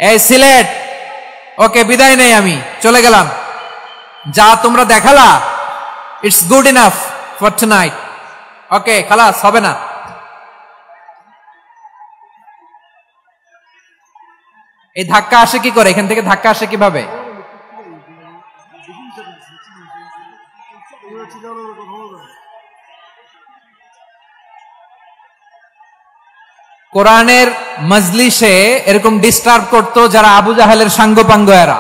এই সিলেট, ওকে বিদায় নেই, আমি চলে গেলাম। যা তোমরা দেখালা, it's good enough for tonight. Okay, খালাস, হবে না। এই ধাক্কা আসে কি করে? এখান থেকে ধাক্কা আসে কিভাবে? কোরআনের মজলিসে এরকম ডিস্টার্ব করতো যারা আবু জাহেলের সাঙ্গপাঙ্গ এরা।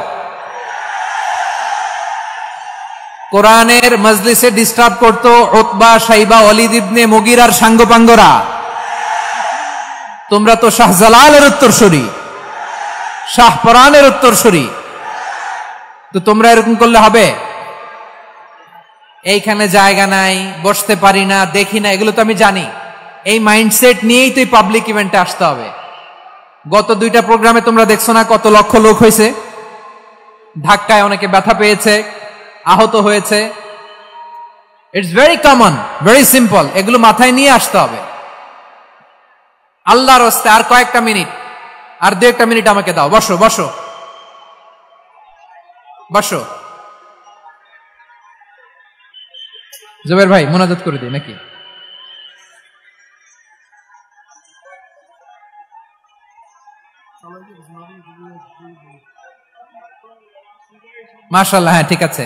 কোরআনের মজলিসে ডিস্টার্ব করতো উতবা, শাইবা, ওয়ালিদ ইবনে মুগিরার সাঙ্গপাঙ্গরা। তোমরা তো শাহজালালের উত্তরসূরি, শাহপরানের উত্তরসূরি, তো তোমরা এরকম করলে হবে? এইখানে জায়গা নাই, বসতে পারি না, দেখি না, এগুলো তো আমি জানি। এই মাইন্ডসেট নিয়েই তো পাবলিক ইভেন্টে আসতে হবে। গত 2টা প্রোগ্রামে তোমরা দেখছো না কত লক্ষ লোক হয়েছে? ধাক্কায় অনেকে ব্যথা পেয়েছে, আহত হয়েছে। It's very common, very simple. এগুলো মাথায় নিয়ে আসতে হবে। আল্লাহর রাস্তে আর কয়েকটা মিনিট, আর 2-1 মিনিট আমাকে দাও। বসো বসো বসো। জুবের ভাই মোনাজাত করে দিই নাকি? মাশাআল্লাহ, হ্যাঁ ঠিক আছে।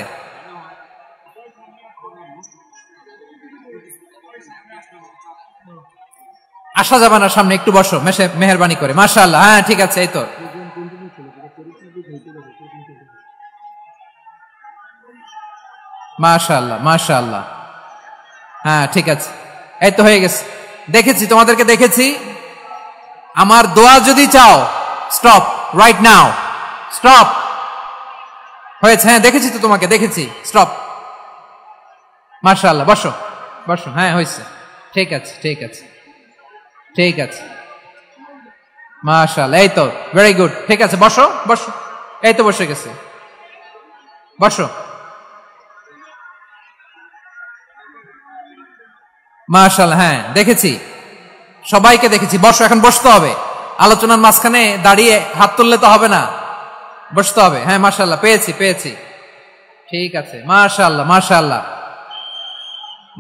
আসা যাবে না সামনে, একটু বসো মেহেরবানি করে। মাশাআল্লাহ, হ্যাঁ ঠিক আছে। এই তো মাশাআল্লাহ মাশাআল্লাহ, হ্যাঁ ঠিক আছে। এই তো হয়ে গেছে, দেখেছি তোমাদেরকে, দেখেছি। আমার দোয়া যদি চাও, স্টপ রাইট নাও, স্টপ। হয়েছে, হ্যাঁ দেখেছি তো তোমাকে, দেখেছি, স্টপ। মাশাআল্লাহ, বসো বসো, হ্যাঁ হয়েছে, ঠিক আছে ঠিক আছে ঠিক আছে। মাশাআল্লাহ, এই তো ভেরি গুড, ঠিক আছে, বসো বসো। এই তো বসে গেছে, বসো। মাশাআল্লাহ, হ্যাঁ দেখেছি, সবাইকে দেখেছি। বসো, এখন বসতে হবে। আলোচনার মাঝখানে দাঁড়িয়ে হাত তুললে তো হবে না, বসতে হবে। হ্যাঁ মাশাআল্লাহ, পেয়েছি পেয়েছি, ঠিক আছে। মাশাআল্লাহ মাশাআল্লাহ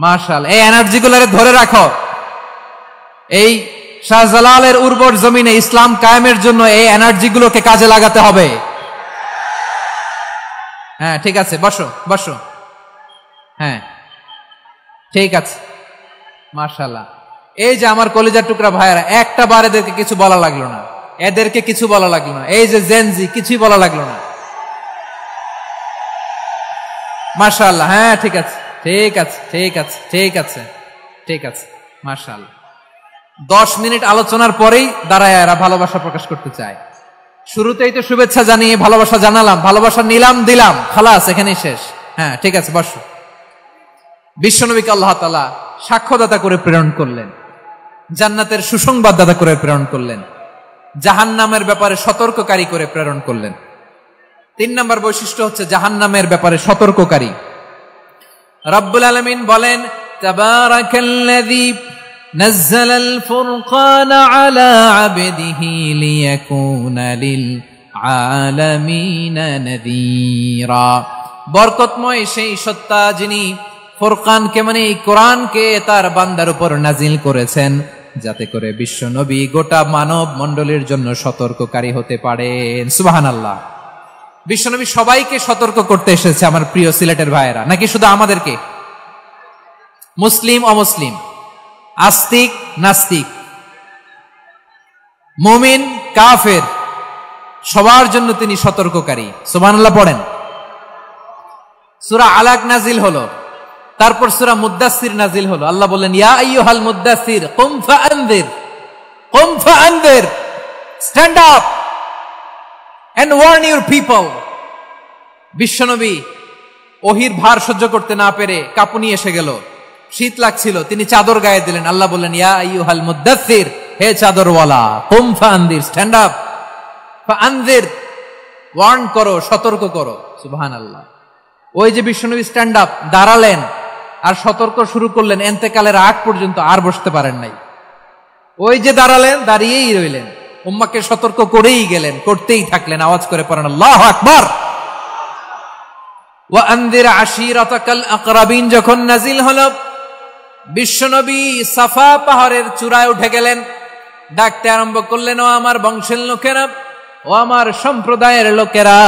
মাশাআল্লাহ। এই এনার্জি গুলারে ধরে রাখো। এই শাহজালালের উর্বর জমিনে ইসলাম কায়েমের জন্য এই এনার্জি গুলোকে কাজে লাগাতে হবে। হ্যাঁ ঠিক আছে, বসো বসো, হ্যাঁ ঠিক আছে। মাশাআল্লাহ। এই যে আমার কলিজার টুকরা ভাইয়েরা, একটা বার এদেরকে কিছু বলা লাগলো না, এদেরকে কিছু বলা লাগলো না। এই যে জেনজি, কিছুই বলা লাগলো না। মাশাআল্লাহ, হ্যাঁ ঠিক আছে ঠিক আছে ঠিক আছে ঠিক আছে ঠিক আছে। মাশাআল্লাহ। 10 মিনিট আলোচনার পরেই দাঁড়ায় এরা ভালোবাসা প্রকাশ করতে চায়। শুরুতেই তো শুভেচ্ছা জানিয়ে ভালোবাসা জানালাম, ভালোবাসা নিলাম, দিলাম, খালাস, এখানেই শেষ। হ্যাঁ ঠিক আছে, বসো। বিশ্বনবীকে আল্লাহ তাআলা সাক্ষ্যদাতা করে প্রেরণ করলেন, জান্নাতের সুসংবাদদাতা করে প্রেরণ করলেন, জাহান্নামের ব্যাপারে সতর্ককারী করে প্রেরণ করলেন। 3 নম্বর বৈশিষ্ট্য হচ্ছে জাহান্নামের ব্যাপারে সতর্ককারী। রব্বুল আলামিন বলেন, তাবারাকাল্লাযী নাযালাল ফুরকানা আলা আবদিহি লিয়াকুনা লিল আলামিনা নাযীরা। বরকতময় সেই সত্তা যিনি ফুরকানকে মানে এই কোরআনকে তার বান্দার উপর নাজিল করেছেন, যাতে করে বিশ্ব নবী গোটা মানব মণ্ডলীর জন্য সতর্ককারী হতে পারেন। সুবহানাল্লাহ। বিশ্বনবী সবাইকে সতর্ক করতে এসেছে, আমার প্রিয় সিলেটের ভাইয়েরা, নাকি শুধু আমাদেরকে? মুসলিম অমুসলিম, আস্তিক নাস্তিক, মুমিন কাফের, সবার জন্য তিনি সতর্ককারী। সুবহানাল্লাহ পড়েন। সূরা আলাক নাজিল হলো, তারপর সূরা মুদ্দাসসির নাজিল হলো। আল্লাহ বললেন, ইয়া আইয়ুহাল মুদ্দাসসির কুম ফাআনযির, কুম ফাআনযির, stand up and warn your people. বিশ্বনবী ওহির ভার সহ্য করতে না পেরে কাঁপুনি এসে গেল, শীত লাগছিল, তিনি চাদর গায়ে দিলেন। আল্লাহ বললেন, ইয়া আইয়ুহাল মুদ্দাসসির, হে চাদরওয়ালা, কুম ফাআনযির, স্ট্যান্ড আপ, ফাআনযির, ওয়ার্ন করো, সতর্ক করো। সুবহানাল্লাহ। ওই যে বিশ্বনবী স্ট্যান্ড আপ, দাঁড়ালেন আর সতর্ক শুরু করলেন, এন্তেকালের আগ পর্যন্ত আর বসতে পারেন নাই। ওই যে দাঁড়ালেন, দাঁড়িয়েই রইলেন। উম্মাহকে সতর্ক করেই গেলেন, করতেই থাকলেন। আওয়াজ করে পড়েন আল্লাহু আকবার। ওয়া আনযির আশীরাতাকাল আকরাবিন যখন নাজিল হলো, বিশ্বনবী সাফা পাহাড়ের চূড়ায় উঠে গেলেন, ডাকতে আরম্ভ করলেন, ও আমার বংশের লোকেরা, ও আমার সম্প্রদায়ের লোকেরা,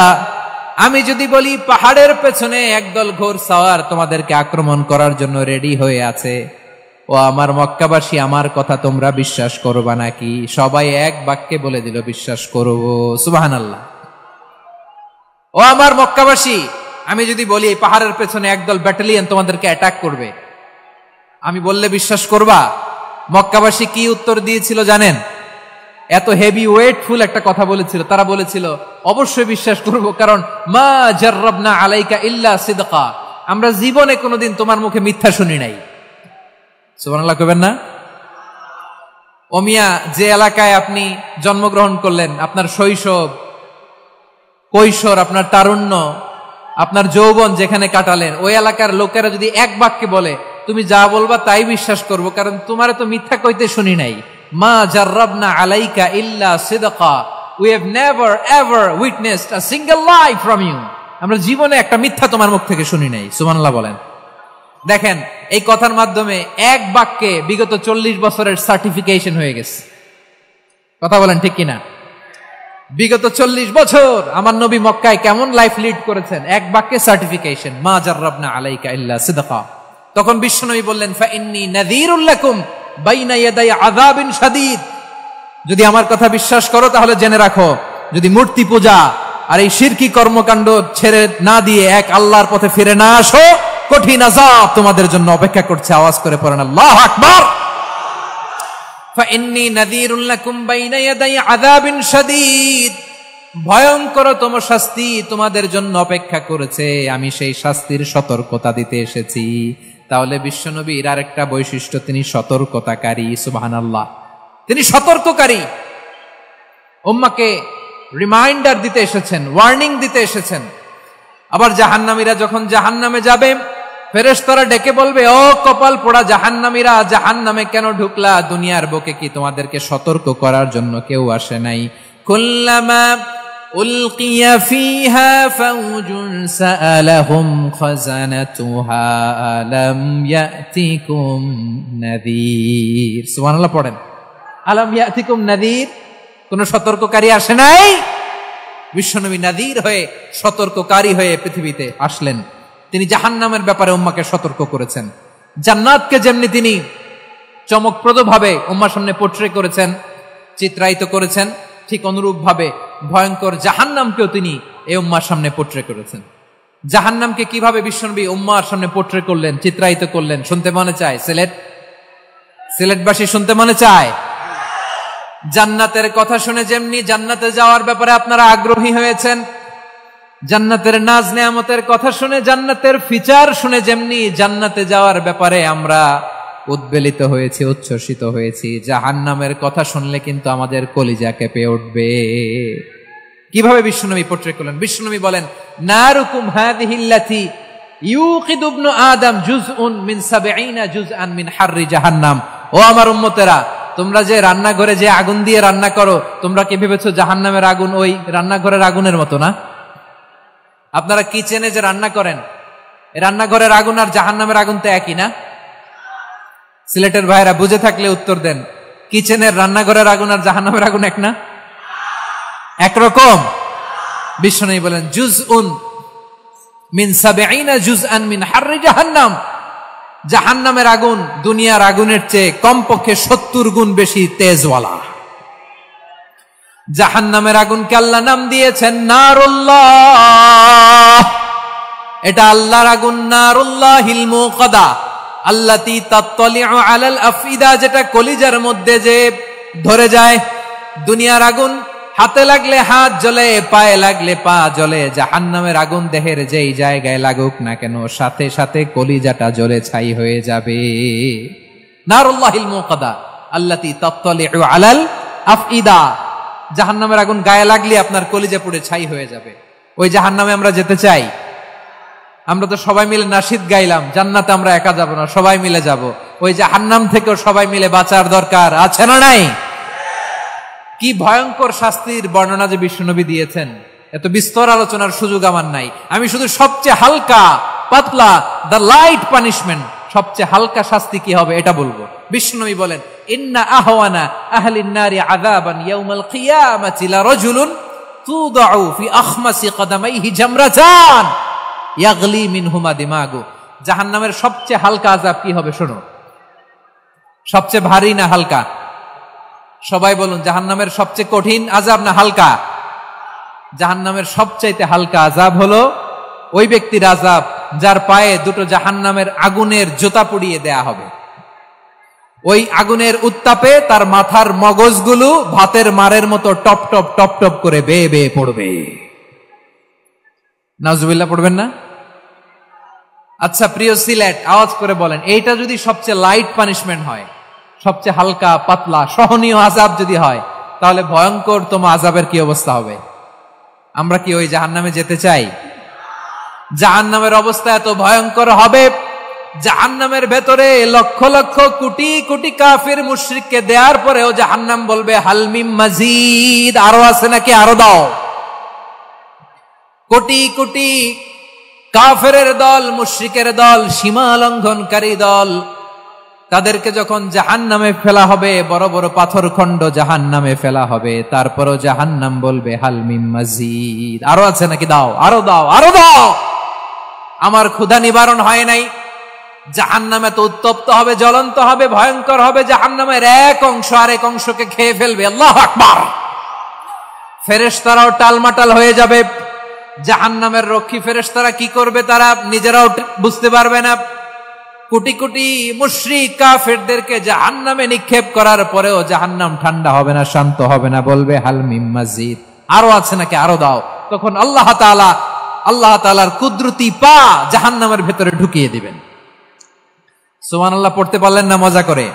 আমি যদি বলি পাহাড়ের পেছনে একদল ঘোড়সাওয়ার তোমাদেরকে আক্রমণ করার জন্য রেডি হয়ে আছে, ও আমার মক্কাবাসী, আমার কথা তোমরা বিশ্বাস করবা নাকি? সবাই এক বাক্যে বলে দিল, বিশ্বাস করব। সুবহানাল্লাহ। ও আমার মক্কাবাসী, আমি যদি বলি এই পাহাড়ের পেছনে একদল ব্যাটালিয়ন তোমাদেরকে অ্যাটাক করবে, আমি বললে বিশ্বাস করবা? মক্কাবাসী কি উত্তর দিয়েছিল জানেন? এত হেভি ওয়েটফুল একটা কথা বলেছিল। তারা বলেছিল অবশ্যই বিশ্বাস করব, কারণ মা জাররাবনা আলাইকা ইল্লা সিদকা, আমরা জীবনে কোনোদিন তোমার মুখে মিথ্যা শুনি নাই। সুবহানাল্লাহ কইবেন না? ও মিয়া, যে এলাকায় আপনি জন্মগ্রহণ করলেন, আপনার শৈশব, কৈশোর, আপনার তারুণ্য, আপনার যৌবন যেখানে কাটালেন, ওই এলাকার লোকেরা যদি এক বাক্যে বলে তুমি যা বলবা তাই বিশ্বাস করব, কারণ তোমারে তো মিথ্যা কইতে শুনি নাই। মা জাররাবনা আলাইকা ইল্লা সিদকা, we have never ever witnessed a single lie from you, আমরা জীবনে একটা মিথ্যা তোমার মুখ থেকে শুনি নাই। সুবহানাল্লাহ বলেন। দেখেন, এই কথার মাধ্যমে এক বাক্যে বিগত 40 বছরের সার্টিফিকেশন হয়ে গেছে। কথা বলেন ঠিক কিনা? বিগত 40 বছর আমার নবী মক্কায় কেমন লাইফ লিড করেছেন, এক বাক্যে সার্টিফিকেশন, মা জাররাবনা আলাইকা ইল্লা সিদকা। তখন বিশ্বনবী বললেন, ফা ইন্নী নাযীরুল লাকুম বাইনা ইয়াদাই আযাবিন শাদীদ, যদি আমার কথা বিশ্বাস করো তাহলে জেনে রাখো, যদি মূর্তি পূজা আর এই শিরকি কর্মকাণ্ড ছেড়ে না দিয়ে এক আল্লাহর পথে ফিরে না আসো, কঠিন আযাব তোমাদের জন্য অপেক্ষা করছে। আওয়াজ করে পড়েন আল্লাহু আকবার। ফাইন্নী নাযীরুল লাকুম বাইনা ইয়াদাই আযাবিন শাদীদ, ভয়ঙ্করতম শাস্তি তোমাদের জন্য অপেক্ষা করেছে, আমি সেই শাস্তির সতর্কতা দিতে এসেছি। তাহলে বিশ্বনবীর আরেকটা বৈশিষ্ট্য, তিনি সতর্কতাকারী। সুবহানাল্লাহ, তিনি সতর্ককারী। উম্মাহকে রিমাইন্ডার দিতে এসেছেন, ওয়ার্নিং দিতে এসেছেন। আবার জাহান্নামীরা যখন জাহান্নামে যাবে, ফেরেশতারা ডেকে বলবে, ও কপাল পোড়া জাহান্নামীরা, জাহান্নামে কেন ঢুকলা? দুনিয়ার বুকে কি তোমাদেরকে সতর্ক করার জন্য কেউ আসে নাই? কুল্লামা উলকিয়া ফিহা ফাউজুন সাআলাহুম খাযানাতুহা আলাম ইয়াতিকুম নাযীর। সুবহানাল্লাহ পড়েন, আলাম ইয়াতিকুম নাযীর, কোন সতর্ককারী আসে নাই? বিশ্বনবী নাযীর হয়ে, সতর্ককারী হয়ে পৃথিবীতে আসলেন। তিনি জাহান্নামের ব্যাপারে উম্মাহকে সতর্ক করেছেন। জান্নাতকে যেমনি তিনি চমকপ্রদ ভাবে উম্মার সামনে পোট্রে করেছেন, চিত্রায়িত করেছেন, ঠিক অনুরূপ ভাবে ভয়ঙ্কর জাহান্নামকেও তিনি এই উম্মার সামনে পোট্রে করেছেন। জাহান্নামকে কিভাবে বিশ্বনবী উম্মার সামনে পোট্রে করলেন, চিত্রায়িত করলেন, শুনতে মনে চায়? সিলেটবাসী শুনতে মনে চায়? জান্নাতের কথা শুনে যেমনি জান্নাতে যাওয়ার ব্যাপারে আপনারা আগ্রহী হয়েছেন, জান্নাতের নাজ নেয়ামতের কথা শুনে, জান্নাতের ফিচার শুনে যেমনি জান্নাতে যাওয়ার ব্যাপারে আমরা উদ্বেলিত হয়েছি, উচ্ছ্বসিত হয়েছি, জাহান্নামের কথা শুনলে কিন্তু আমাদের কলিজা কেঁপে উঠবে। কিভাবে বিশ্বনবী পোট্রে করলেন? বিশ্বনবী বলেন, নারুকুম হাযিহিল্লাতী ইউকিদু ইবনু আদম জুজউন মিন ৭০ জুজআন মিন হাররি জাহান্নাম। ও আমার উম্মতেরা, তোমরা যে রান্নাঘরে যে আগুন দিয়ে রান্না করো, তোমরা কি ভেবেছো জাহান্নামের আগুন ওই রান্নাঘরের আগুনের মতো না? আপনারা কিচেনে যে রান্না করেন, রান্নাঘরের আগুন আর জাহান্নামের আগুন তো একই না? সিলেটের ভাইরা বুঝে থাকলে উত্তর দেন, কিচেনের রান্নাঘরের আগুন আর জাহান্নামের আগুন এক না? একরকম? বিশ্বনবী বলেন, জুজউন মিন ৭০ জুজআন মিন হাররি জাহান্নাম, জাহান্নামের আগুন দুনিয়ার আগুনের চেয়ে কমপক্ষে ৭০ গুণ বেশি তেজওয়ালা। জাহান্নামের আগুনকে আল্লাহ নাম দিয়েছেন নারুল্লাহ। এটা আল্লাহর আগুন, নারুল্লাহিল মুকাদা আল্লাতী তাত্তালিউ আলাল আফইদা, যেটা কলিজার মধ্যে যে ধরে যায়। দুনিয়ার আগুন হাতে লাগলে হাত জ্বলে, পায়ে লাগলে পা জ্বলে, জাহান্নামের আগুন দেহের যেই জায়গায় লাগুক না কেন, সাথে সাথে কলিজাটা জ্বলে ছাই হয়ে যাবে। নারুল্লাহিল মুকাদা আল্লাতী তাত্তালিউ আলাল আফইদা, জাহান্নামের আগুন গায়ে লাগলে আপনার কলিজা পুড়ে ছাই হয়ে যাবে। ওই জাহান্নামে আমরা যেতে চাই? আমরা তো সবাই মিলে নাশিদ গাইলাম, জান্নাতে আমরা একা যাব না, সবাই মিলে যাব। ওই জাহান্নাম থেকেও সবাই মিলে বাঁচার দরকার আছে না নাই? কি ভয়ঙ্কর শাস্তির বর্ণনা যে বিশ্বনবী দিয়েছেন, এত বিস্তর আলোচনার সুযোগ আমার নাই। আমি শুধু সবচেয়ে হালকা পাতলা, দ্য লাইট পানিশমেন্ট, সবচেয়ে হালকা শাস্তি কি হবে এটা বলবো। বিশ্বনবী বলেন, ইন্না আহওয়ানা আহলিন নারি আযাবান ইয়াউমাল কিয়ামাতি লারাজুলুন তুদাউ ফি আখমাসি কদামাইহি জামরাতান ইয়াগলি মিনহুমা দিমাগু। জাহান্নামের সবচেয়ে হালকা আযাব কি হবে শোনো। সবচেয়ে ভারী না হালকা? সবাই বলুন, জাহান্নামের সবচেয়ে কঠিন আযাব না হালকা? জাহান্নামের সবচাইতে হালকা আযাব হলো ওই ব্যক্তির আযাব যার পায়ে দুটো জাহান্নামের আগুনের জুতা পুড়িয়ে দেয়া হবে। ওই আগুনের উত্তাপে তার মাথার মগজগুলো ভাতের মারের মতো টপ টপ টপ টপ করে বেয়ে বেয়ে পড়বে। নাউজুবিল্লাহ পড়বেন না? আচ্ছা প্রিয় সিলেট, আওয়াজ করে বলেন, এইটা যদি সবচেয়ে লাইট পানিশমেন্ট হয়, সবচেয়ে হালকা পাতলা সহনীয় আযাব যদি হয়, তাহলে ভয়ঙ্করতম আযাবের কি অবস্থা হবে? আমরা কি ওই জাহান্নামে যেতে চাই? জাহান্নামের অবস্থা এত ভয়ঙ্কর হবে, জাহান্নামের ভেতরে লক্ষ লক্ষ কোটি কোটি কাফির মুশরিককে দেওয়ার পরেও জাহান্নাম বলবে হাল মিন মাজিদ, আরো আছে নাকি, আরো দাও। কোটি কোটি কাফেরের দল, মুশরিকের দল, সীমা লঙ্ঘনকারী দল, তাদেরকে যখন জাহান্নামে ফেলা হবে, বড় বড় পাথরখণ্ড জাহান্নামে ফেলা হবে, তারপরও জাহান্নাম বলবে হাল মিন মাজিদ, আরো আছে নাকি, দাও, আরো দাও, আরো দাও। আমার ক্ষুধা নিবারণ হয় নাই। জাহান্নামে তো উত্তপ্ত হবে, জ্বলন্ত হবে, ভয়ঙ্কর হবে। জাহান্নামের এক অংশ আরেক অংশকে খেয়ে ফেলবে। আল্লাহু আকবার। ফেরেশতারাও টালমাটাল হয়ে যাবে। জাহান্নামের রক্ষী ফেরেশতারা কি করবে তারা নিজেরাও বুঝতে পারবে না। কোটি কোটি মুশরিক কাফেরদেরকে জাহান্নামে নিক্ষেপ করার পরেও জাহান্নাম ঠান্ডা হবে না, শান্ত হবে না, বলবে হাল মিন মাজিদ, আরো আছে নাকি, আরো দাও। তখন আল্লাহ তাআলার কুদরতি পা জাহান্নামের ভেতরে ঢুকিয়ে দিবেন। সুবহানাল্লাহ পড়তে পারলেন না মজা করে?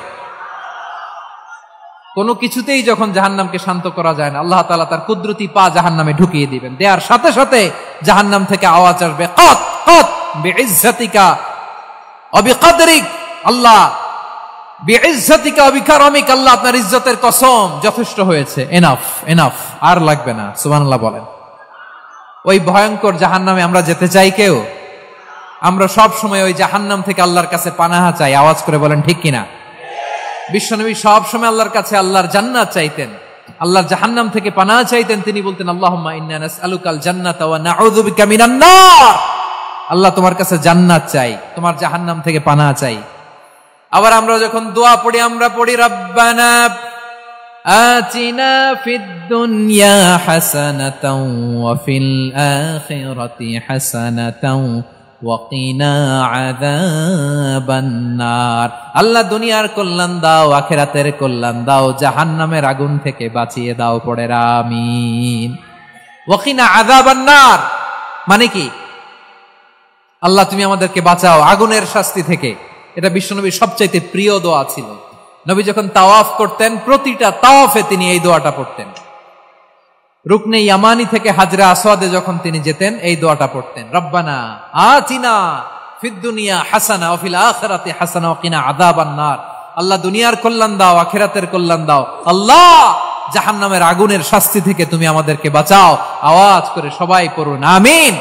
কোনো কিছুতেই যখন জাহান্নামকে শান্ত করা যায় না, আল্লাহ তাআলা তার কুদরতি পা জাহান্নামে ঢুকিয়ে দিবেন। দেয়ার সাথে সাথে জাহান্নাম থেকে আওয়াজ আসবে, কাত কাত বিইজ্জাতিকা ওয়া বিকদরিক, আল্লাহ বিইজ্জাতিকা ওয়া বিকারামিক, আল্লাহ আপনার ইজ্জতের কসম, যথেষ্ট হয়েছে, এনাফ এনাফ, আর লাগবে না। সুবহানাল্লাহ বলেন। ওই ভয়ঙ্কর জাহান্নামে আমরা যেতে চাই কেউ? আমরা সব সময় ওই জাহান্নাম থেকে আল্লাহর কাছে পানাহা চাই। আওয়াজ করে বলেন ঠিক কিনা? বিশ্বনবী সব সময় আল্লাহর কাছে আল্লাহর জান্নাত চাইতেন, আল্লাহর জাহান্নাম থেকে পানাহা চাইতেন। তিনি বলতেন, আল্লাহুম্মা ইন্না নাসআলুকাল জান্নাতা ওয়া নাউযু বিকা মিনান নার। আল্লাহ তোমার কাছে জান্নাত চাই, তোমার জাহান্নাম থেকে পানাহা চাই। আবার আমরা যখন দোয়া পড়ি, আমরা পড়ি রব্বানা আতিনা ফিদ দুনিয়া হাসানাতাও ওয়া ফিল আখিরাতি হাসানাতাও ওয়া কিনা আযাবান নার। আল্লাহ দুনিয়ার কল্যাণ দাও, আখিরাতের কল্যাণ দাও, জাহান্নামের আগুন থেকে বাঁচিয়ে দাও, পড়ে আমিন। ওয়া কিনা আযাবান নার মানে কি? আল্লাহ তুমি আমাদেরকে বাঁচাও আগুনের শাস্তি থেকে। এটা বিশ্বনবীর সবচাইতে প্রিয় দোয়া ছিল। নবী যখন তাওয়াফ করতেন, প্রতিটা তাওয়াফে তিনি এই দোয়াটা পড়তেন। রুকনে ইয়ামানি থেকে হাজরা আসওয়াদে যখন তিনি যেতেন, এই দোয়াটা পড়তেন, রব্বানা আতিনা ফিদ দুনিয়া হাসানা ওয়া ফিল আখিরাতি হাসানা ওয়া কিনা আযাবান নার। আল্লাহ দুনিয়ার কল্যাণ দাও, আখিরাতের কল্যাণ দাও, আল্লাহ জাহান্নামের আগুনের শাস্তি থেকে তুমি আমাদেরকে বাঁচাও। আওয়াজ করে সবাই পড়ুন আমিন।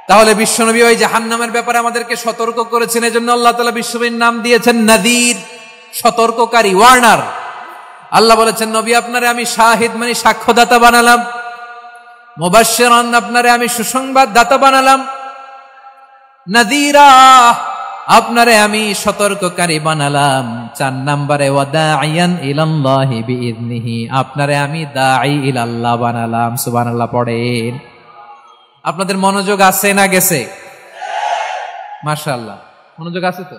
তাহলে বিশ্বনবী ওই জাহান্নামের ব্যাপারে আমাদেরকে সতর্ক করেছেন। এজন্য আল্লাহ তাআলা বিশ্বনবীর নাম দিয়েছেন নাযীর, সতর্ককারী, ওয়ার্নার। আল্লাহ বলেছেন, নবী আপনারে আমি শাহিদ মানে সাক্ষ্যদাতা বানালাম, মুবাশশিরান আপনারে আমি সুসংবাদ দাতা বানালাম, নাযীরা আপনারে আমি সতর্ককারী বানালাম। 4 নম্বরে ওয়া দাঈয়ান ইলাল্লাহি বিইذনিহি, আপনারে আমি দাঈ ইলাল্লাহ বানালাম। সুবহানাল্লাহ পড়েন। আপনাদের মনোযোগ আছে না গেছে? মাশাআল্লাহ মনোযোগ আছে তো।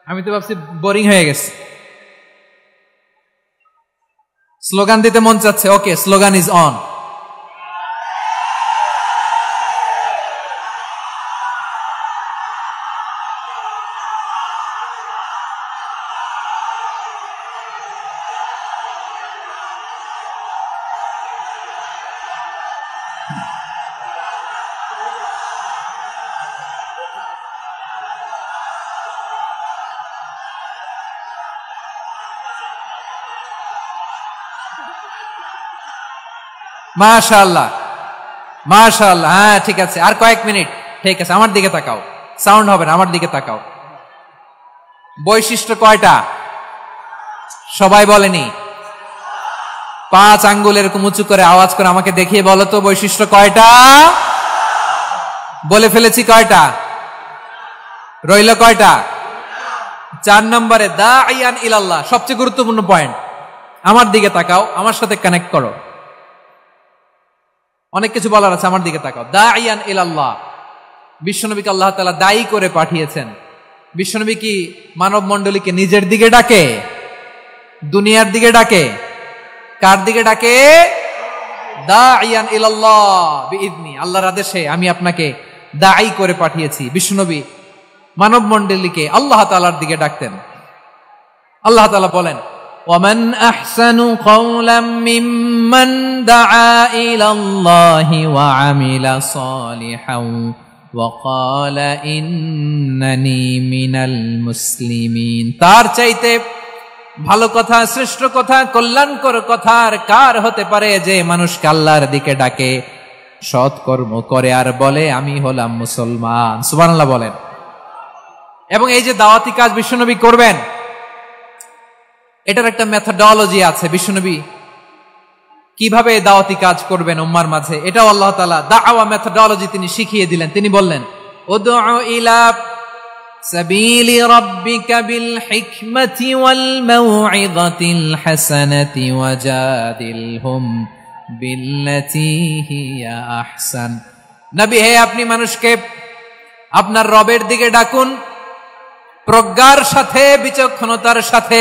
আমি তো ভাবছি বোরিং হয়ে গেছে। স্লোগান দিতে মন চাচ্ছে। ওকে, স্লোগান ইজ অন। মাশাআল্লাহ, মাশাআল্লাহ। হ্যাঁ ঠিক আছে, আর কয়েক মিনিট। ঠিক আছে, আমার দিকে তাকাও, সাউন্ড হবে না, আমার দিকে তাকাও। বৈশিষ্ট্য কয়টা সবাই বলেনি? 5 আঙ্গুল এরকম উঁচু করে আওয়াজ করে আমাকে দেখিয়ে বলো তো বৈশিষ্ট্য কয়টা? বলে ফেলেছি কয়টা? রইল কয়টা? 4 নম্বরে দাঈয়ান ইলাল্লাহ, সবচেয়ে গুরুত্বপূর্ণ পয়েন্ট। আমার দিকে তাকাও, আমার সাথে কানেক্ট করো। অনেক কিছু বলার আছে, আমার দিকে তাকাও। দাঈয়ান ইলাল্লাহ, বিশ্বনবীকে আল্লাহ তাআলা দায়ী করে পাঠিয়েছেন। বিশ্বনবী কি মানব মণ্ডলীকে নিজের দিকে ডাকে? দুনিয়ার দিকে ডাকে? কার দিকে ডাকে? দাঈয়ান ইলাল্লাহ বিইذনি, আল্লাহর আদেশে আমি আপনাকে দায়ী করে পাঠিয়েছি। বিশ্বনবী মানব মণ্ডলীকে আল্লাহ তাআলার দিকে ডাকতেন। আল্লাহ তাআলা বলেন, ওয়ামান আহসানু কাওলাম মিম্মান দাআ ইলাল্লাহি ওয়া আমিলা সালিহান ওয়া ক্বালা ইন্নানি মিনাল মুসলিমিন। তার চাইতে ভালো কথা, শ্রেষ্ঠ কথা, কল্যাণকর কথা আর কার হতে পারে যে মানুষকে আল্লাহর দিকে ডাকে, সৎকর্ম করে আর বলে আমি হলাম মুসলমান। সুবহানাল্লাহ বলেন। এবং এই যে দাওয়াতি কাজ বিশ্বনবী করবেন, এটার একটা মেথডোলজি আছে। বিশ্বনবী কিভাবে দাওয়াতি কাজ করবেন উম্মার মাঝে, এটাও আল্লাহ তাআলা দাওয়া মেথডোলজি তিনি শিখিয়ে দিলেন। তিনি বললেন, উদউ ইলা সাবিলি রাব্বিকা বিল হিকমাতি ওয়াল মাউইযাতিল হাসানাতি ওয়াজাদিলহুম বিল্লাতী হিয়া আহসান। নবী হে, আপনি মানুষকে আপনার রবের দিকে ডাকুন প্রজ্ঞার সাথে, বিচক্ষণতার সাথে,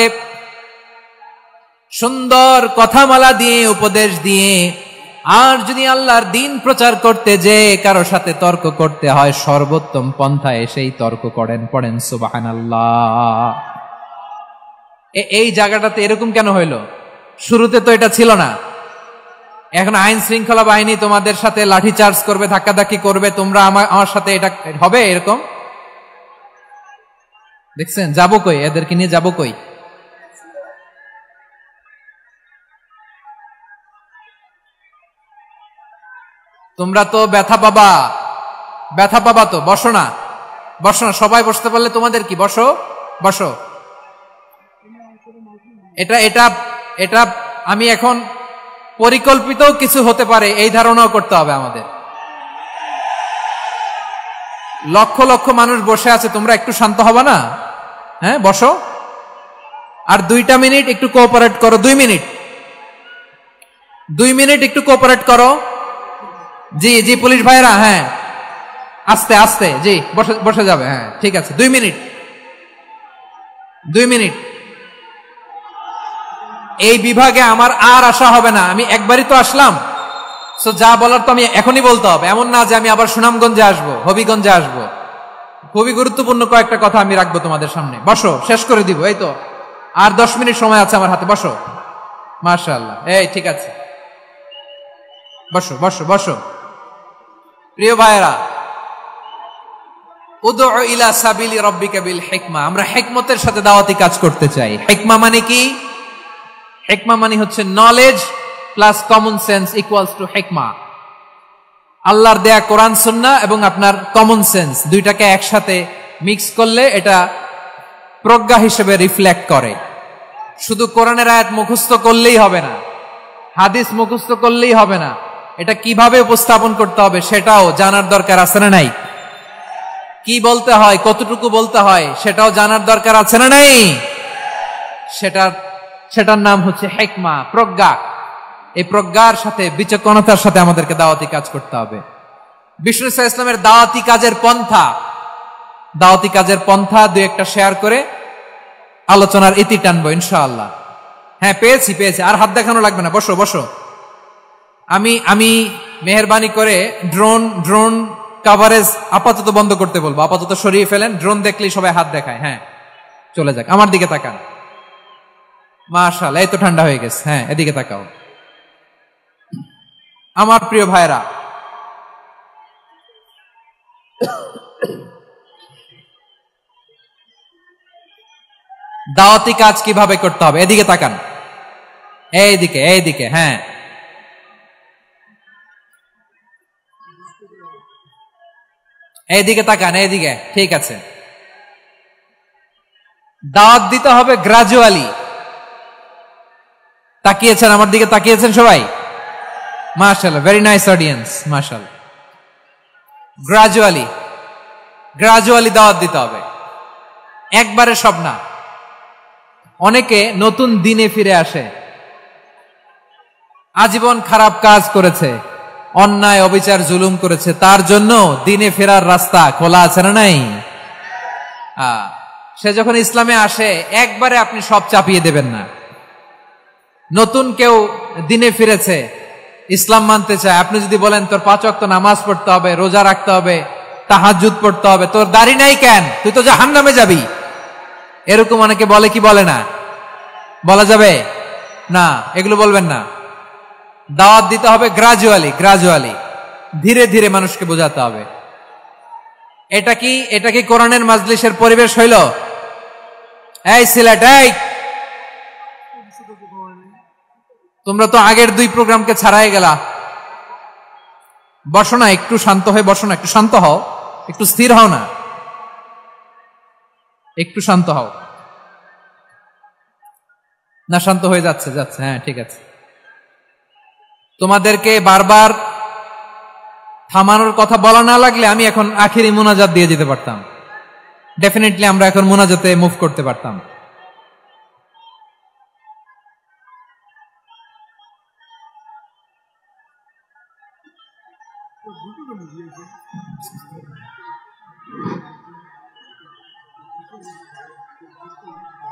সুন্দর কথামালা দিয়ে, উপদেশ দিয়ে। আর যদি আল্লাহর দ্বীন প্রচার করতে যে কারো সাথে তর্ক করতে হয়, সর্বোত্তম পন্থায় সেই তর্ক করেন। পড়েন সুবহানাল্লাহ। এই জায়গাটাতে এরকম কেন হইল? শুরুতে তো এটা ছিল না। এখন আইন শৃঙ্খলা বাহিনী তোমাদের সাথে লাঠি চার্জ করবে, ধাক্কাধাক্কি করবে, তোমরা আমার সাথে এটা হবে এরকম? দেখছেন যাবো কই, এদেরকে নিয়ে যাবো কই? তোমরা তো ব্যথা পাবা, ব্যথা পাবা তো। বসো না, বসো না, সবাই বসতে পারলে তোমাদের কি, বসো বসো। এটা এটা এটা আমি এখন পরিকল্পিত কিছু হতে পারে এই ধারণাও করতে হবে আমাদের। লক্ষ লক্ষ মানুষ বসে আছে, তোমরা একটু শান্ত হবে না? হ্যাঁ বসো। আর 2টা মিনিট একটু কোঅপারেট করো। 2 মিনিট, 2 মিনিট একটু কোঅপারেট করো। জি জি পুলিশ ভাইরা, হ্যাঁ আস্তে আস্তে, জি বসে বসে যাবে। হ্যাঁ ঠিক আছে, 2 মিনিট, 2 মিনিট। এই বিভাগে আমার আর আসা হবে না, আমি একবারই তো আসলাম। সো যা বলার তো আমি এখনই বলতে হবে, এমন না যে আমি আবার সুনামগঞ্জে আসবো, হবিগঞ্জে আসবো। খুবই গুরুত্বপূর্ণ কয়েকটা কথা আমি রাখবো তোমাদের সামনে। বসো, শেষ করে দিব। এই তো আর 10 মিনিট সময় আছে আমার হাতে। বসো। মাশাআল্লাহ, এই ঠিক আছে, বসো বসো বসো। প্রিয় ভাইরা, উদউ ইলা সাবিলি রাব্বিকা বিল হিকমা, আমরা হিকমতের সাথে দাওয়াতি কাজ করতে চাই। হিকমা মানে কি? হিকমা মানে হচ্ছে knowledge plus common sense equals to হিকমা। আল্লাহর দেয়া কোরআন সুন্নাহ এবং আপনার কমন সেন্স, দুইটাকে একসাথে মিক্স করলে এটা প্রজ্ঞা হিসেবে রিফ্লেক্ট করে। শুধু কোরআনের আয়াত মুখস্থ করলেই হবে না, হাদিস মুখস্থ করলেই হবে না, এটা কিভাবে উপস্থাপন করতে হবে সেটাও জানার দরকার আছে না নাই? কি বলতে হয়, কতটুকু বলতে হয় সেটাও জানার দরকার আছে না নাই? সেটার নাম হচ্ছে হিকমা, প্রজ্ঞা। এই প্রজ্ঞার সাথে, বিচক্ষণতার সাথে আমাদেরকে দাওয়াতি কাজ করতে হবে। বিষ্ণু ইসলামের দাওয়াতি কাজের পন্থা 2-1টা শেয়ার করে আলোচনার ইতি টানবো ইনশাআল্লাহ। হ্যাঁ পেয়েছি, আর হাত দেখানো লাগবে না, বসো বসো। আমি মেহেরবানি করে ড্রোন কভারেজ আপাতত বন্ধ করতে বলবো, আপাতত সরিয়ে ফেলেন। ড্রোন দেখলেই সবাই হাত দেখায়। হ্যাঁ চলে যাক, আমার দিকে তাকান। মাশাআল্লাহ, এই তো ঠান্ডা হয়ে গেছে। হ্যাঁ এদিকে তাকাও। আমার প্রিয় ভাইরা, দাওয়াতি কাজ কিভাবে করতে হবে এদিকে তাকান। এইদিকে, হ্যাঁ এইদিকে তাকান, এইদিকে, ঠিক আছে। দাওয়াত দিতে হবে গ্রাজুয়ালি। তাকিয়েছেন আমার দিকে, তাকিয়েছেন সবাই? মাশাআল্লাহ, ভেরি নাইস অডিয়েন্স, মাশাআল্লাহ। গ্রাজুয়ালি গ্রাজুয়ালি দাওয়াত দিতে হবে, একবারে সব না। অনেকে নতুন দিনে ফিরে আসে, আজীবন খারাপ কাজ করেছে, অন্যায় অবিচার জুলুম করেছে, তার জন্য দিনে ফেরার রাস্তা খোলা আছে না নাই? সে যখন ইসলামে আসে একবারে আপনি সব চাপিয়ে দেবেন না। নতুন কেউ দিনে ফিরেছে, ইসলাম মানতে চায়, আপনি যদি বলেন তোর 5 ওয়াক্ত নামাজ পড়তে হবে, রোজা রাখতে হবে, তাহাজ্জুদ পড়তে হবে, তোর দাড়ি নাই কেন, তুই তো জাহান্নামে যাবি, এরকম অনেকে বলে কি বলে না? বলা যাবে না, এগুলো বলবেন না। দাওয়াত দিতে হবে গ্রাজুয়ালি, গ্রাজুয়ালি, ধীরে ধীরে মানুষকে বোঝাতে হবে। এটা কি কোরআনের মাজলিসের পরিবেশ হইল? এই সিলেট, এই তোমরা তো আগের 2 প্রোগ্রামকে ছাড়াই গেলা। বসো না, একটু শান্ত হয়ে বসো না, একটু শান্ত হও, একটু স্থির হও না, একটু শান্ত হও না। শান্ত হয়ে যাচ্ছে, হ্যাঁ ঠিক আছে। তোমাদেরকে বারবার থামানোর কথা বলা না লাগলে আমি এখন আখিরি মুনাজাত দিয়ে যেতে পারতাম। ডেফিনেটলি আমরা এখন মুনাজাতে মুভ করতে পারতাম।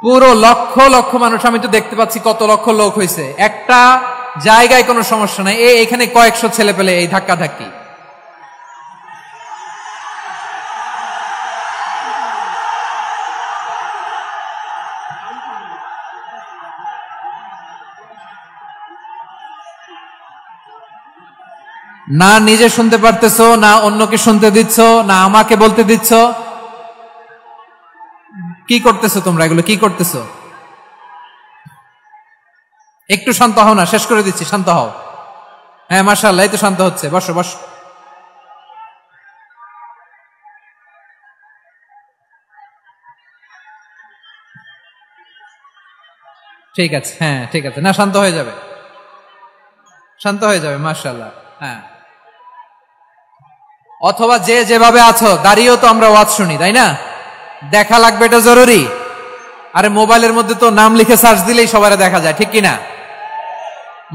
পুরো লক্ষ লক্ষ মানুষ, আমি তো দেখতে পাচ্ছি কত লক্ষ লোক হয়েছে, একটা জায়গায় কোনো সমস্যা নাই। এখানে কয়েকশো ছেলে পেলে এই ধাক্কা ধাক্কি। না নিজে শুনতে পারতেছো, না অন্যকে শুনতে দিচ্ছ, না আমাকে বলতে দিচ্ছ। কি করতেছো তোমরা, এগুলো কি করতেছো? একটু শান্ত হও না, শেষ করে দিচ্ছি, শান্ত হও। হ্যাঁ মাশাআল্লাহ, এই তো শান্ত হচ্ছে, বসো বসো। ঠিক আছে, হ্যাঁ ঠিক আছে, না শান্ত হয়ে যাবে, শান্ত হয়ে যাবে, মাশাআল্লাহ। হ্যাঁ, অথবা যে যেভাবে আছো দাঁড়িয়েও তো আমরা ওয়াজ শুনি, তাই না? দেখা লাগবে, এটা জরুরি। আরে মোবাইলের মধ্যে তো নাম লিখে সার্চ দিলেই সবাই দেখা যায়, ঠিক কিনা?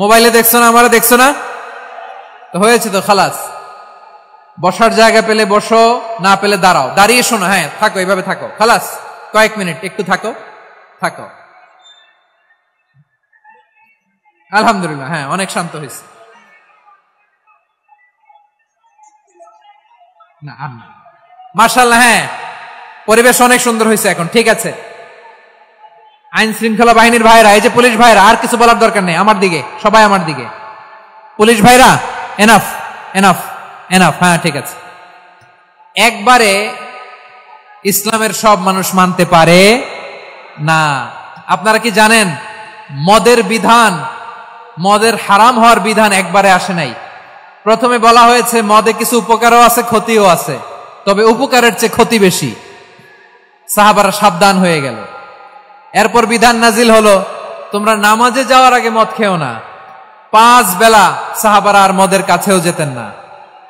মোবাইলে দেখছো না, আমারা দেখছো না, তো হয়েছে তো, খালাস। বসার জায়গা পেলে বসো, না পেলে দাঁড়াও, দাঁড়িয়ে শোনো। হ্যাঁ থাকো, এইভাবে থাকো, খালাস। কয়েক মিনিট একটু থাকো, থাকো। আলহামদুলিল্লাহ, হ্যাঁ অনেক শান্ত হয়েছে। না মাশাআল্লাহ, হ্যাঁ পরিবেশ অনেক সুন্দর হয়েছে এখন, ঠিক আছে। আইন শৃঙ্খলা বাহিনীর ভাইরা, এই যে পুলিশ ভাইরা, আর কিছু বলার দরকার নেই, আমার দিকে সবাই, আমার দিকে। পুলিশ ভাইরা, এনাফ এনাফ এনাফ, হ্যাঁ ঠিক আছে। একবারে ইসলামের সব মানুষ মানতে পারে না। আপনারা কি জানেন মদের বিধান, মদের হারাম হওয়ার বিধান একবারে আসে নাই। প্রথমে বলা হয়েছে মদে কিছু উপকারও আছে, ক্ষতিও আছে, তবে উপকারের চেয়ে ক্ষতি বেশি। সাহাবারা সাবধান হয়ে গেল। এরপর বিধান নাজিল হলো, তোমরা নামাজে যাওয়ার আগে মদ খেও না। 5 বেলা সাহাবারা আর মদের কাছেও যেতেন না,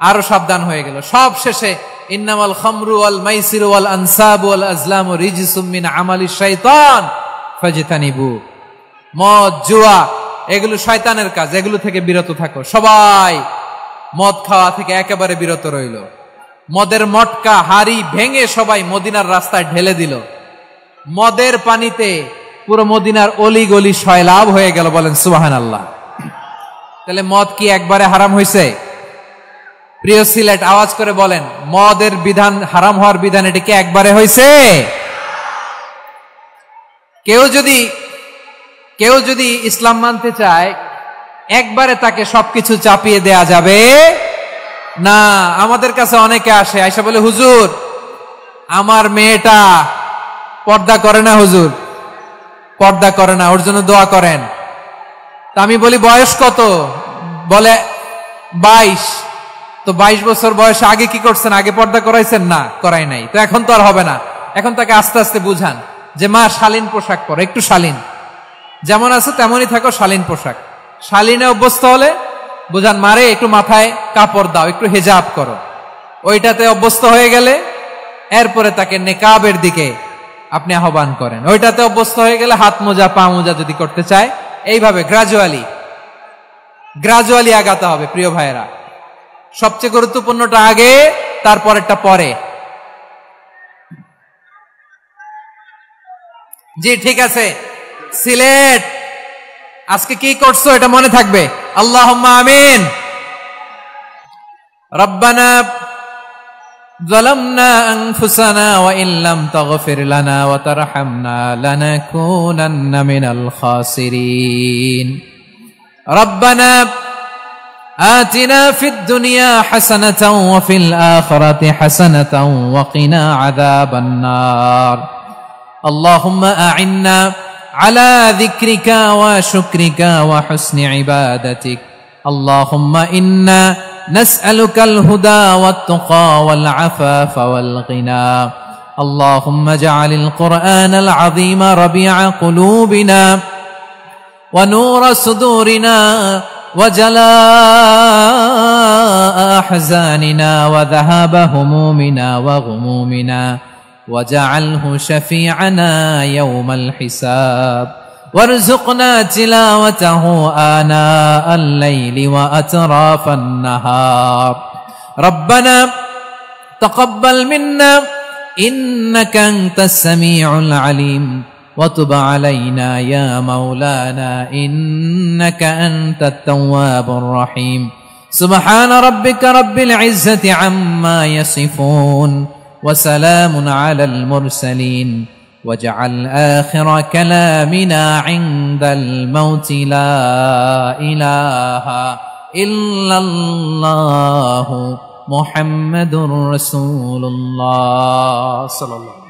আরো সাবধান হয়ে গেল। সব শেষে ইন্নামাল খামরু ওয়াল মাইসিরু ওয়াল আনসাবু ওয়াল আজলামু রিজসুম মিন আমালিশ শাইতান ফাজতানিবু। মদ, জুয়া এগুলো শয়তানের কাজ, এগুলো থেকে বিরত থাকো। সবাই মদ খাওয়া থেকে একেবারে বিরত রইল। মদের মটকা হাড়ি ভেঙে সবাই মদিনার রাস্তায় ঢেলে দিল। মদের পানিতে পুরো মদিনার অলি গলি সয়লাভ হয়ে গেল, বলেন সুবহানাল্লাহ। তাহলে মদ কি একবারে হারাম হয়েছে? প্রিয় সিলেট, আওয়াজ করে বলেন, মদের বিধান, হারাম হওয়ার বিধান এটা কি একবারে হয়েছে? কেউ যদি ইসলাম মানতে চায় একবারে তাকে সবকিছু চাপিয়ে দেয়া যাবে না। আমাদের কাছে অনেকে আসে, আয়সা বলে, হুজুর আমার মেয়েটা পর্দা করে না, হুজুর পর্দা করে না, ওর জন্য দোয়া করেন। তা আমি বলি বয়স কত? বলে 22। তো 22 বছর বয়সে আগে কি করছেন? আগে পর্দা করাইছেন? না, করাই নাই। তো এখন তো আর হবে না। এখন তাকে আস্তে আস্তে বুঝান যে মা শালীন পোশাক পরো, একটু শালীন, যেমন আছে তেমনই থাকো, শালীন পোশাক। শালীনে অভ্যস্ত হলে বুঝান মারে একটু মাথায় কাপড় দাও, একটু হেজাব করো। ওইটাতে অভ্যস্ত হয়ে গেলে এরপরে তাকে নেকাবের দিকে আপনি আহ্বান করেন। ওইটাতে অভ্যস্ত হয়ে গেলে হাত মোজা, পা মোজা যদি করতে চায়, এইভাবে গ্রাজুয়ালি আগাতে হবে। প্রিয় ভাইয়েরা, সবচেয়ে গুরুত্বপূর্ণটা আগে, তারপরেরটা পরে। জি ঠিক আছে। সিলেট আজকে কি করছো এটা মনে থাকবে। আল্লাহুম্মা আমিন। রব্বানা ظلمنا أنفسنا وإن لم تغفر لنا وترحمنا لنكونن من الخاسرين ربنا آتنا في الدنيا حسنة وفي الآخرة حسنة وقنا عذاب النار اللهم أعنا على ذكرك وشكرك وحسن عبادتك اللهم إنا نسألك الهدى والتقى والعفاف والغنى اللهم اجعل القرآن العظيم ربيع قلوبنا ونور صدورنا وجلاء أحزاننا وذهاب همومنا وغمومنا وجعله شفيعنا يوم الحساب وارزقنا تلاوته آناء الليل وأطراف النهار ربنا تقبل منا إنك أنت السميع العليم وتب علينا يا مولانا إنك أنت التواب الرحيم سبحان ربك رب العزة عما يصفون وسلام على المرسلين واجعل آخر كلامنا عند الموت لا إله إلا الله محمد رسول الله صلى الله عليه وسلم